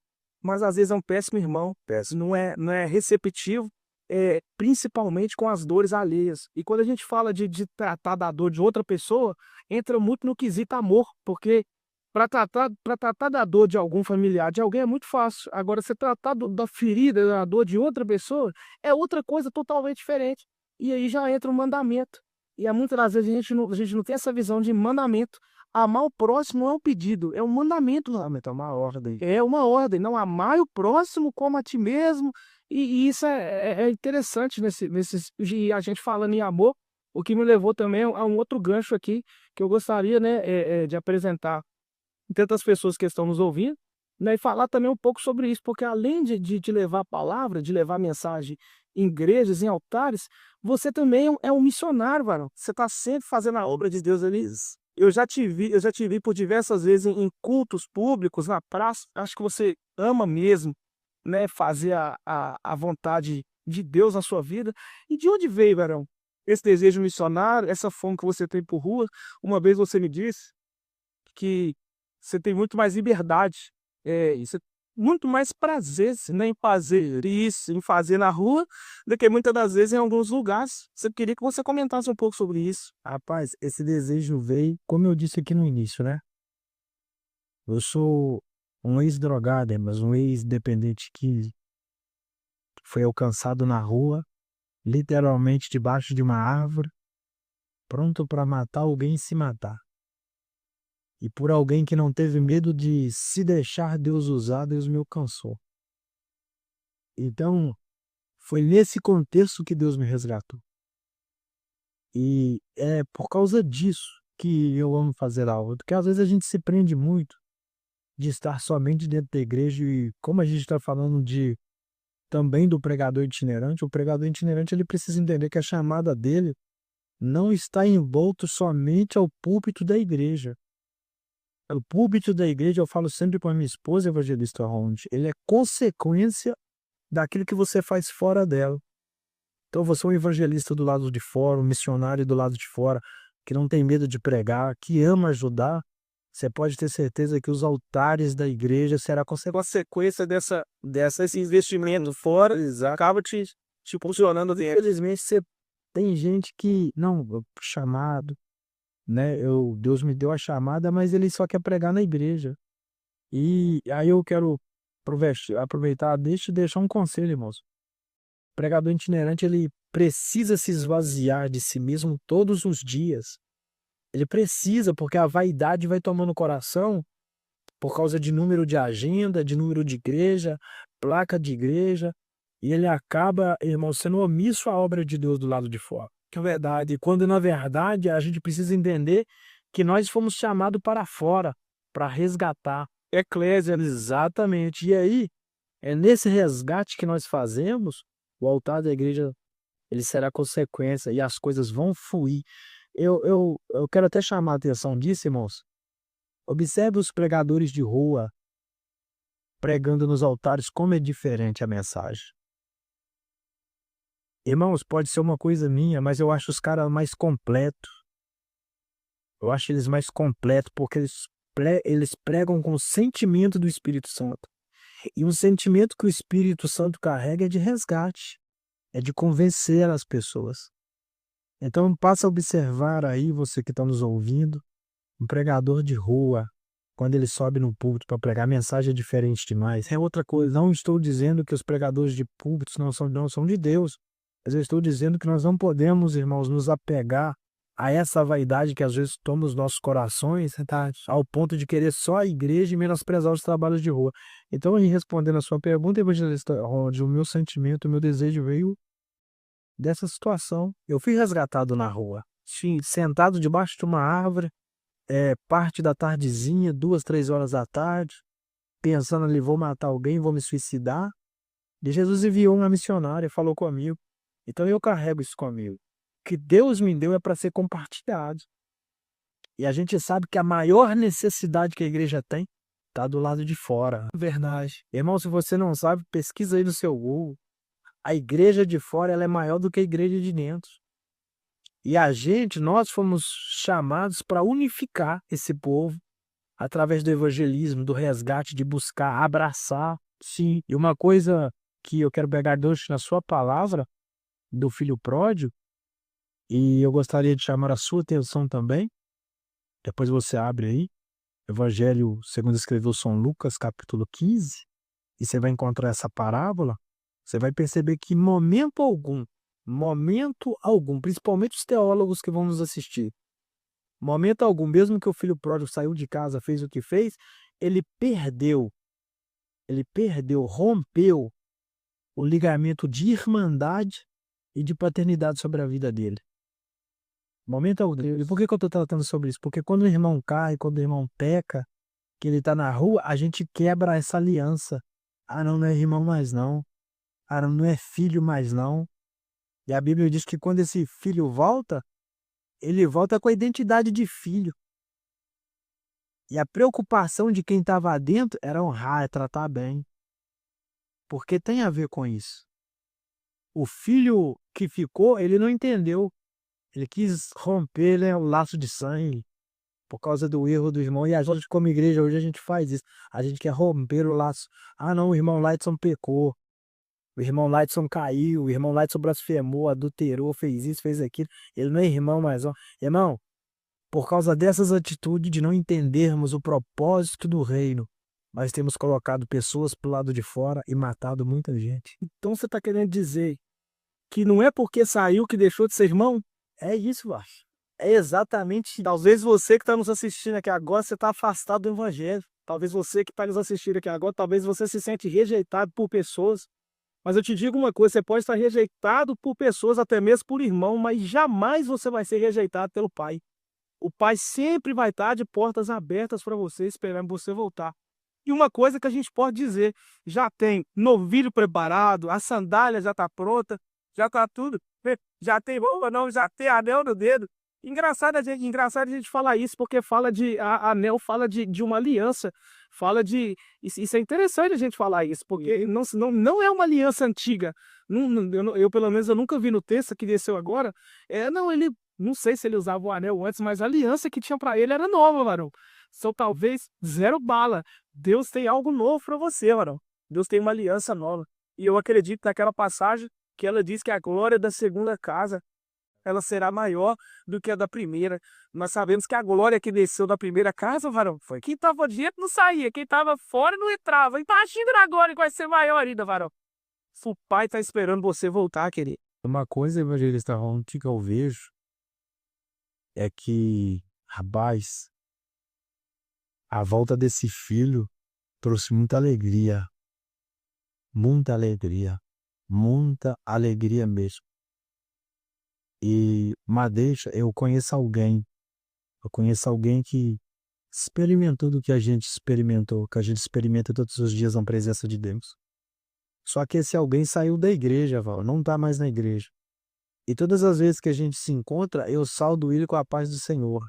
mas às vezes é um péssimo irmão, Péssimo. não é receptivo, principalmente com as dores alheias. E quando a gente fala de tratar da dor de outra pessoa, entra muito no quesito amor, porque para tratar da dor de algum familiar, de alguém, é muito fácil. Agora, você tratar da ferida, da dor de outra pessoa, é outra coisa totalmente diferente. E aí já entra o mandamento. E muitas das vezes a gente não tem essa visão de mandamento. Amar o próximo não é um pedido, é um mandamento. É uma ordem. É uma ordem. Não, amar o próximo como a ti mesmo. E isso é interessante e a gente falando em amor, o que me levou também a um outro gancho aqui, que eu gostaria, né, de apresentar tantas pessoas que estão nos ouvindo, né, e falar também um pouco sobre isso, porque além de levar a palavra, de levar a mensagem em igrejas, em altares, você também é um missionário, varão. Você está sempre fazendo a obra de Deus ali. Eu já te vi por diversas vezes em cultos públicos, na praça. Acho que você ama mesmo, né, fazer a vontade de Deus na sua vida. E de onde veio, varão, esse desejo missionário, essa fome que você tem por rua? Uma vez você me disse que você tem muito mais liberdade, e você muito mais prazer, né, em fazer isso, em fazer na rua, do que muitas das vezes em alguns lugares. Você queria que você comentasse um pouco sobre isso. Rapaz, esse desejo veio, como eu disse aqui no início, né? Eu sou um ex-drogado, mas um ex-dependente que foi alcançado na rua, literalmente debaixo de uma árvore, pronto para matar alguém e se matar. E por alguém que não teve medo de se deixar Deus usar, Deus me alcançou. Então, foi nesse contexto que Deus me resgatou. E é por causa disso que eu amo fazer aula, porque às vezes a gente se prende muito de estar somente dentro da igreja e como a gente está falando de também do pregador itinerante, o pregador itinerante ele precisa entender que a chamada dele não está envolto somente ao púlpito da igreja. O púlpito da igreja, eu falo sempre para minha esposa, evangelista Ronde, ele é consequência daquilo que você faz fora dela. Então você é um evangelista do lado de fora, um missionário do lado de fora, que não tem medo de pregar, que ama ajudar, você pode ter certeza que os altares da igreja será Consequência desse investimento fora, acaba te funcionando dentro. Infelizmente, você tem gente que, não, chamado, né? Deus me deu a chamada, mas ele só quer pregar na igreja. E aí eu quero aproveitar, deixar um conselho, irmãos. O pregador itinerante, ele precisa se esvaziar de si mesmo todos os dias. Ele precisa, porque a vaidade vai tomando o coração por causa de número de agenda, de número de igreja, placa de igreja, e ele acaba, irmão, sendo omisso à obra de Deus do lado de fora. Que é verdade. Quando, na verdade, a gente precisa entender que nós fomos chamados para fora, para resgatar. Eclésia, exatamente. E aí, é nesse resgate que nós fazemos, o altar da igreja, ele será consequência e as coisas vão fluir. Eu quero até chamar a atenção disso, irmãos. Observe os pregadores de rua pregando nos altares, como é diferente a mensagem. Irmãos, pode ser uma coisa minha, mas eu acho os caras mais completos. Eu acho eles mais completos porque eles pregam com o sentimento do Espírito Santo. E um sentimento que o Espírito Santo carrega é de resgate, é de convencer as pessoas. Então, passa a observar aí, você que está nos ouvindo, um pregador de rua, quando ele sobe no púlpito para pregar, a mensagem é diferente demais. É outra coisa. Não estou dizendo que os pregadores de púlpitos não são de Deus, mas eu estou dizendo que nós não podemos, irmãos, nos apegar a essa vaidade que às vezes toma os nossos corações, tá? Ao ponto de querer só a igreja e menosprezar os trabalhos de rua. Então, em respondendo a sua pergunta, evangelista Rod, o meu sentimento, o meu desejo veio dessa situação. Eu fui resgatado na rua, sentado debaixo de uma árvore, parte da tardezinha, 2, 3 horas da tarde, pensando ali, vou matar alguém, vou me suicidar. E Jesus enviou uma missionária, falou comigo. Então eu carrego isso comigo. O que Deus me deu é para ser compartilhado. E a gente sabe que a maior necessidade que a igreja tem está do lado de fora. Verdade. Irmão, se você não sabe, pesquisa aí no seu Google. A igreja de fora ela é maior do que a igreja de dentro. E nós fomos chamados para unificar esse povo através do evangelismo, do resgate, de buscar, abraçar. Sim. E uma coisa que eu quero pegar hoje na sua palavra, do filho pródigo, e eu gostaria de chamar a sua atenção também. Depois você abre aí, Evangelho segundo escreveu São Lucas, capítulo 15, e você vai encontrar essa parábola. Você vai perceber que momento algum, principalmente os teólogos que vão nos assistir, momento algum, mesmo que o filho pródigo saiu de casa, fez o que fez, ele rompeu o ligamento de irmandade e de paternidade sobre a vida dele. Momento algum. E por que eu estou tratando sobre isso? Porque quando o irmão cai, quando o irmão peca, que ele está na rua, a gente quebra essa aliança. Ah, não é irmão mais não. Ah, não é filho mais não. E a Bíblia diz que quando esse filho volta, ele volta com a identidade de filho. E a preocupação de quem estava dentro era honrar, é tratar bem. Porque tem a ver com isso. O filho que ficou, ele não entendeu. Ele quis romper, né, o laço de sangue por causa do erro do irmão. E a gente, como igreja, hoje a gente faz isso. A gente quer romper o laço. Ah, não, o irmão Lightson pecou. O irmão Lightson caiu. O irmão Lightson blasfemou, adulterou, fez isso, fez aquilo. Ele não é irmão mais, ó. Irmão, por causa dessas atitudes de não entendermos o propósito do reino, nós temos colocado pessoas pro lado de fora e matado muita gente. Então você está querendo dizer que não é porque saiu que deixou de ser irmão? É isso, Vasco. É exatamente. Talvez você que está nos assistindo aqui agora, você está afastado do evangelho. Talvez você que está nos assistindo aqui agora, talvez você se sente rejeitado por pessoas. Mas eu te digo uma coisa, você pode estar rejeitado por pessoas, até mesmo por irmão, mas jamais você vai ser rejeitado pelo Pai. O Pai sempre vai estar de portas abertas para você, esperando você voltar. E uma coisa que a gente pode dizer, já tem novilho preparado, a sandália já está pronta, já está tudo, já tem roupa não, já tem anel no dedo. Engraçado a gente falar isso, porque fala de, anel fala de uma aliança, fala de, isso é interessante a gente falar isso, porque não é uma aliança antiga, eu pelo menos eu nunca vi no texto que desceu agora, não sei se ele usava o anel antes, mas a aliança que tinha para ele era nova, varão. Só talvez zero bala. Deus tem algo novo para você, varão. Deus tem uma aliança nova. E eu acredito naquela passagem que ela diz que a glória da segunda casa, ela será maior do que a da primeira. Nós sabemos que a glória que desceu da primeira casa, varão, foi quem estava dentro não saía, quem estava fora não entrava. Imagina a glória que vai ser maior ainda, varão. O Pai está esperando você voltar, querido. Uma coisa, evangelista Ron, que eu vejo é que, rapaz, a volta desse filho trouxe muita alegria, muita alegria mesmo. E, Madeixa, eu conheço alguém que experimentou do que a gente experimentou, que a gente experimenta todos os dias na presença de Deus. Só que esse alguém saiu da igreja, Val, não tá mais na igreja. E todas as vezes que a gente se encontra, eu saldo ele com a paz do Senhor.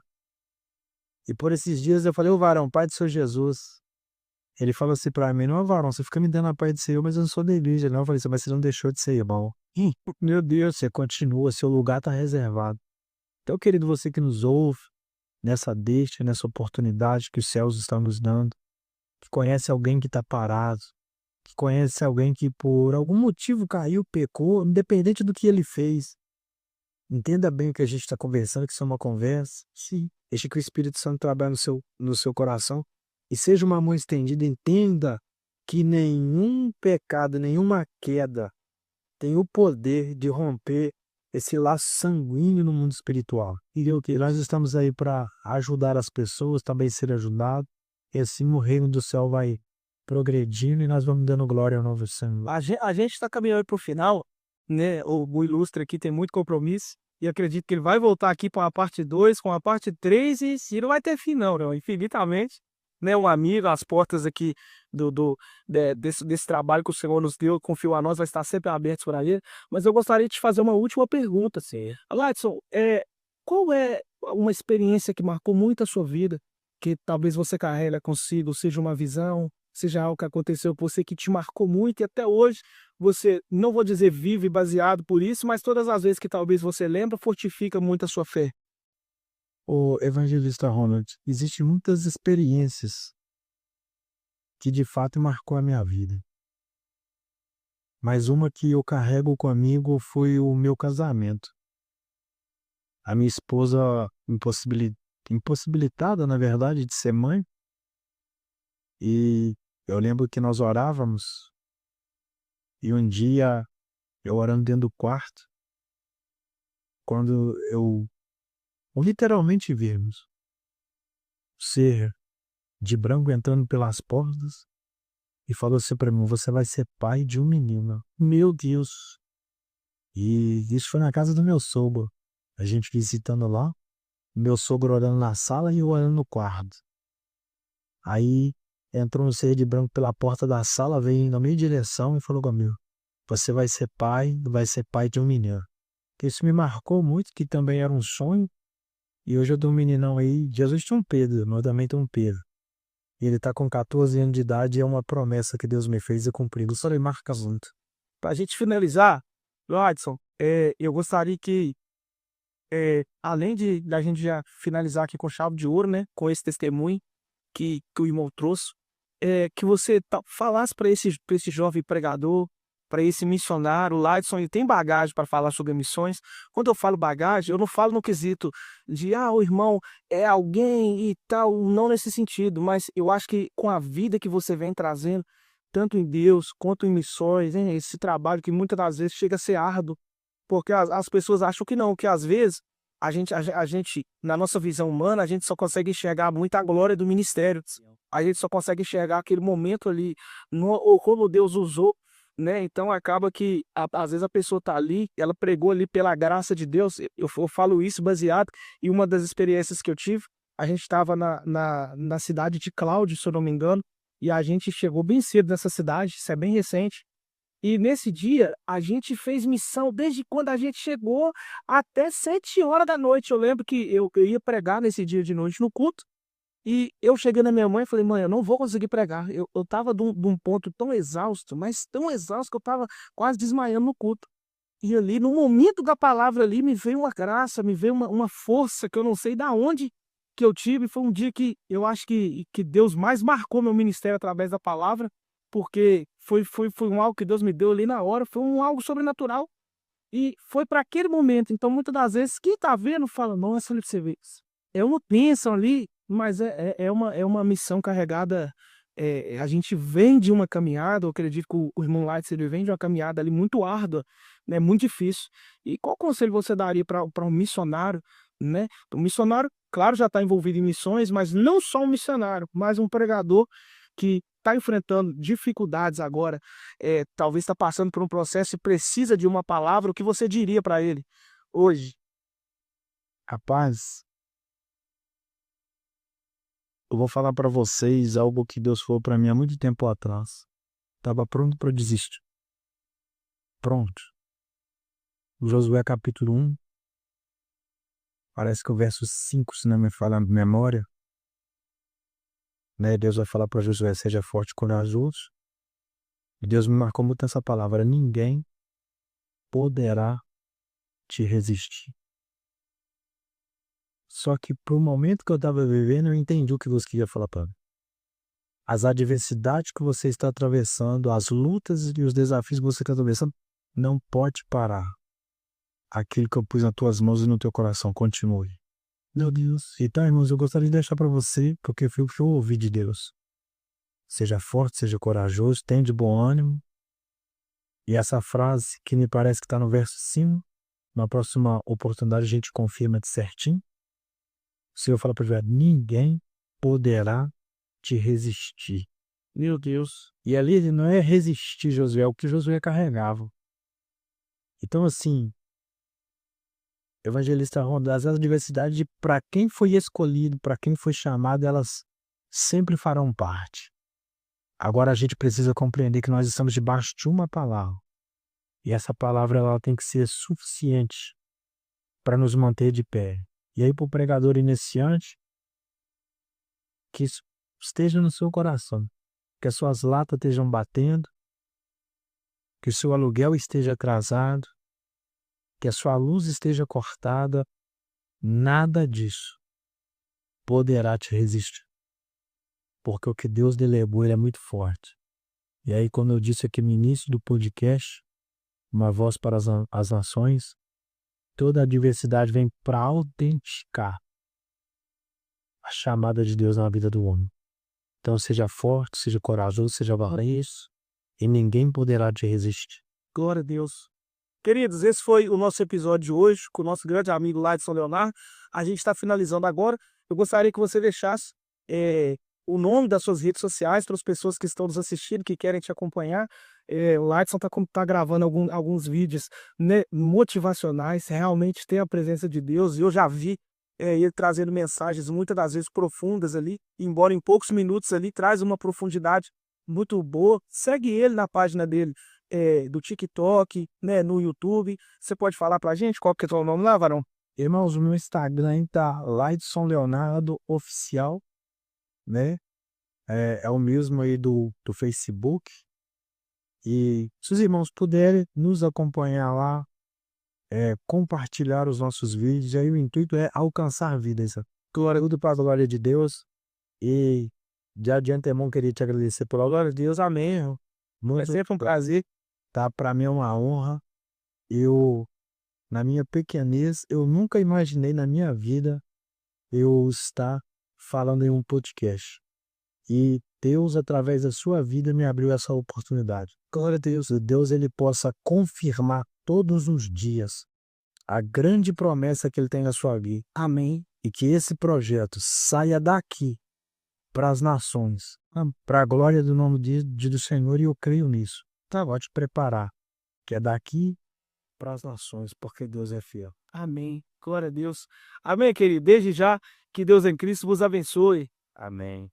E por esses dias eu falei, ô varão, Pai do Senhor Jesus. Ele falou assim pra mim, não, varão, você fica me dando a paz do Senhor, mas eu não sou da igreja, não. Eu falei assim, mas você não deixou de ser irmão. Meu Deus, você continua, seu lugar tá reservado. Então, querido, você que nos ouve, nessa deixa, nessa oportunidade que os céus estão nos dando, que conhece alguém que tá parado, que conhece alguém que por algum motivo caiu, pecou, independente do que ele fez. Entenda bem o que a gente está conversando, que isso é uma conversa. Sim. Deixe que o Espírito Santo trabalhe no seu coração. E seja uma mão estendida, entenda que nenhum pecado, nenhuma queda tem o poder de romper esse laço sanguíneo no mundo espiritual. E que nós estamos aí para ajudar as pessoas, também ser ajudado. E assim o reino do céu vai progredindo e nós vamos dando glória ao novo Senhor. A gente está caminhando para o final, né? O Ilustre aqui tem muito compromisso. E acredito que ele vai voltar aqui para a parte 2, com a parte 3, e não vai ter fim não, infinitamente. Né, um amigo, as portas aqui desse trabalho que o Senhor nos deu, confiou a nós, vai estar sempre abertas para ele. Mas eu gostaria de te fazer uma última pergunta. Assim. Ladson, qual é uma experiência que marcou muito a sua vida, que talvez você carregue consigo, seja uma visão, seja algo que aconteceu com você que te marcou muito e até hoje você, não vou dizer vive baseado por isso, mas todas as vezes que talvez você lembra, fortifica muito a sua fé? O evangelista Ronald, existem muitas experiências que de fato marcou a minha vida. Mas uma que eu carrego comigo foi o meu casamento. A minha esposa impossibilitada, na verdade, de ser mãe. E eu lembro que nós orávamos e um dia eu orando dentro do quarto, quando eu literalmente vimos o ser de branco entrando pelas portas e falou assim para mim, você vai ser pai de um menino. Meu Deus! E isso foi na casa do meu sogro. A gente visitando lá, meu sogro orando na sala e eu orando no quarto. Aí entrou um ser de branco pela porta da sala, veio na minha direção e falou comigo, você vai ser pai de um menino. Isso me marcou muito, que também era um sonho. E hoje eu dou um meninão aí, Jesus tinha um Pedro, mas eu também tenho um Pedro. E ele tá com 14 anos de idade e é uma promessa que Deus me fez e cumprir. Isso aí marca muito. Pra gente finalizar, Ladson, eu gostaria que, além da gente já finalizar aqui com chave de ouro, né, com esse testemunho que o irmão trouxe, que você falasse para esse jovem pregador, para esse missionário, o Ladson, ele tem bagagem para falar sobre missões. Quando eu falo bagagem, eu não falo no quesito de, o irmão é alguém e tal, não nesse sentido, mas eu acho que com a vida que você vem trazendo, tanto em Deus quanto em missões, hein, esse trabalho que muitas das vezes chega a ser árduo, porque as pessoas acham que não, que às vezes a gente, na nossa visão humana, a gente só consegue enxergar muito a glória do ministério. A gente só consegue enxergar aquele momento ali, ou como Deus usou, né? Então acaba que às vezes a pessoa tá ali, ela pregou ali pela graça de Deus. Eu falo isso baseado em uma das experiências que eu tive. A gente estava na cidade de Cláudio, se eu não me engano, e a gente chegou bem cedo nessa cidade, isso é bem recente. E nesse dia, a gente fez missão desde quando a gente chegou até 7 horas da noite. Eu lembro que eu ia pregar nesse dia de noite no culto, e eu cheguei na minha mãe e falei: mãe, eu não vou conseguir pregar. Eu tava de um ponto tão exausto, mas tão exausto que eu tava quase desmaiando no culto. E ali, no momento da palavra ali, me veio uma graça, me veio uma força que eu não sei da onde que eu tive. Foi um dia que eu acho que Deus mais marcou meu ministério através da palavra, porque foi um algo que Deus me deu ali na hora, foi um algo sobrenatural. E foi para aquele momento. Então, muitas das vezes, quem tá vendo fala: nossa, olha pra você ver. É uma bênção ali, mas é uma missão carregada. A gente vem de uma caminhada, eu acredito que o irmão Lights, ele vem de uma caminhada ali muito árdua, né, muito difícil. E qual conselho você daria para um missionário, né? O missionário, claro, já está envolvido em missões, mas não só um missionário, mas um pregador que está enfrentando dificuldades agora, talvez está passando por um processo e precisa de uma palavra. O que você diria para ele hoje? Rapaz, eu vou falar para vocês algo que Deus falou para mim há muito tempo atrás. Tava pronto para desistir. Pronto. Josué capítulo 1, parece que o verso 5, se não me falha a memória, né? Deus vai falar para Josué: seja forte e corajoso. E Deus me marcou muito essa palavra: ninguém poderá te resistir. Só que pro momento que eu estava vivendo, eu entendi o que Deus queria falar para mim. As adversidades que você está atravessando, as lutas e os desafios que você está atravessando, não pode parar. Aquilo que eu pus nas tuas mãos e no teu coração, continue. Meu Deus. Então, irmãos, eu gostaria de deixar para você, porque foi o que eu ouvi de Deus. Seja forte, seja corajoso, tenha de bom ânimo. E essa frase, que me parece que está no verso 5, na próxima oportunidade a gente confirma de certinho. O Senhor fala para Josué: ninguém poderá te resistir. Meu Deus. E ali ele não é resistir Josué, é o que Josué carregava. Então, assim, evangelista Ronda, as adversidades, para quem foi escolhido, para quem foi chamado, elas sempre farão parte. Agora a gente precisa compreender que nós estamos debaixo de uma palavra. E essa palavra ela tem que ser suficiente para nos manter de pé. E aí, para o pregador iniciante, que isso esteja no seu coração, que as suas latas estejam batendo, que o seu aluguel esteja atrasado, que a sua luz esteja cortada, nada disso poderá te resistir. Porque o que Deus delegou, ele é muito forte. E aí, como eu disse aqui no início do podcast, uma voz para as nações, toda adversidade vem para autenticar a chamada de Deus na vida do homem. Então, seja forte, seja corajoso, seja valente, e ninguém poderá te resistir. Glória a Deus. Queridos, esse foi o nosso episódio de hoje com o nosso grande amigo lá de São Leonardo. A gente está finalizando agora. Eu gostaria que você deixasse o nome das suas redes sociais para as pessoas que estão nos assistindo, que querem te acompanhar. O Lightson tá gravando alguns vídeos, né, motivacionais, realmente tem a presença de Deus, e eu já vi ele trazendo mensagens muitas das vezes profundas ali, embora em poucos minutos ali, traz uma profundidade muito boa. Segue ele na página dele, do TikTok, né, no YouTube. Você pode falar pra gente qual que é o teu nome lá, varão? Irmãos, o meu Instagram tá Lightson Leonardo Oficial, né? É o mesmo aí do Facebook. E se os irmãos puderem nos acompanhar lá, compartilhar os nossos vídeos, aí o intuito é alcançar vidas. Glória, tudo para a glória de Deus. E de antemão queria te agradecer pela glória de Deus. Amém. É Muito sempre um prazer. tá? Para mim é uma honra. Eu, na minha pequenez, eu nunca imaginei na minha vida eu estar falando em um podcast. E Deus, através da sua vida, me abriu essa oportunidade. Glória a Deus. Deus, ele possa confirmar todos os dias a grande promessa que Ele tem na sua vida. Amém. E que esse projeto saia daqui para as nações, para a glória do nome do Senhor, e eu creio nisso. Tá, vou te preparar, que é daqui para as nações, porque Deus é fiel. Amém. Glória a Deus. Amém, querido. Desde já, que Deus em Cristo vos abençoe. Amém.